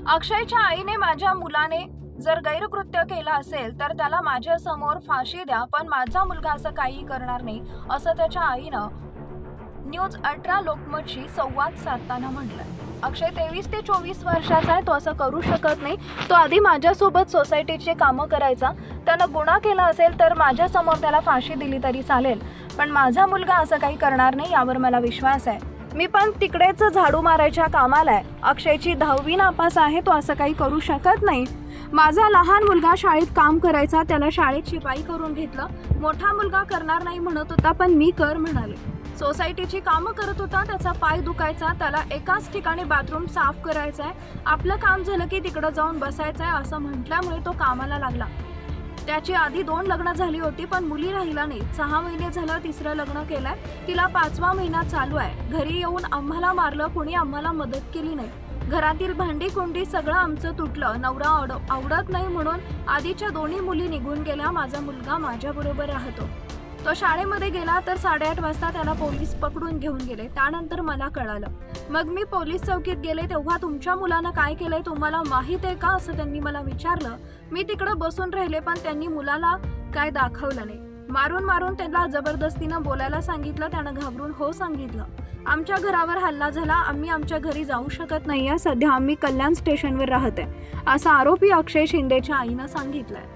अक्षयच्या आईने माझ्या मुलाने जर गैरकृत्य केलं असेल तर त्याला माझ्या समोर फाशी द्या, पण माझा मुलगा असं काही करणार नाही, असं त्याच्या आईनं न्यूज 18 लोकमतशी संवाद साधताना म्हटलंय. अक्षय 23 ते 24 वर्षाचा आहे. तो असं करू शकत नाही. तो आधी माझ्यासोबत सोसायटीचे कामं करायचा. त्यानं गुन्हा केला असेल तर माझ्यासमोर त्याला फाशी दिली तरी चालेल, पण माझा मुलगा असं काही करणार नाही यावर मला विश्वास आहे. मी पण तिकडेच झाडू मारायच्या कामाला आहे. अक्षयची 10वी नापास आहे. तो असं काही करू शकत नाही. माझा लहान मुलगा शाळेत काम करायचा, त्याला शाळेत शिपाई करून घेतलं. मोठा मुलगा करणार नाही म्हणत होता, पण मी कर म्हणाले. सोसायटीची कामं करत होता, त्याचा पाय दुखायचा, त्याला एकाच ठिकाणी बाथरूम साफ करायचं आहे, आपलं काम झालं की तिकडं जाऊन बसायचं आहे असं म्हटल्यामुळे तो कामाला लागला. त्याची आधी 2 लग्न झाली होती, पण मुली राहिला नाही. 6 महिने झालं तिसरं लग्न केलंय. तिला 5वा महिना चालू आहे. घरी येऊन आम्हाला मारलं, कोणी आम्हाला मदत केली नाही. घरातील भांडी कुंडी सगळं आमचं तुटलं. नवरा आवडत नाही म्हणून आधीच्या 2 मुली निघून गेल्या. माझा मुलगा माझ्याबरोबर राहतो. तो शाळेमध्ये गेला तर 8:30 वाजता त्याला पोलीस पकडून घेऊन गेले. त्यानंतर मला कळालं. मग मी पोलीस चौकीत गेले तेव्हा तुमच्या मुलानं काय केलंय तुम्हाला माहीत आहे का असं त्यांनी मला विचारलं. मी तिकडं बसून राहिले, पण त्यांनी मुलाला काय दाखवलं नाही. मारून मारून त्यांना जबरदस्तीनं बोलायला सांगितलं. त्यानं घाबरून हो सांगितलं. आमच्या घरावर हल्ला झाला. आम्ही आमच्या घरी जाऊ शकत नाहीये. सध्या आम्ही कल्याण स्टेशनवर राहतोय, असा आरोपी अक्षय शिंदेच्या आईनं सांगितलंय.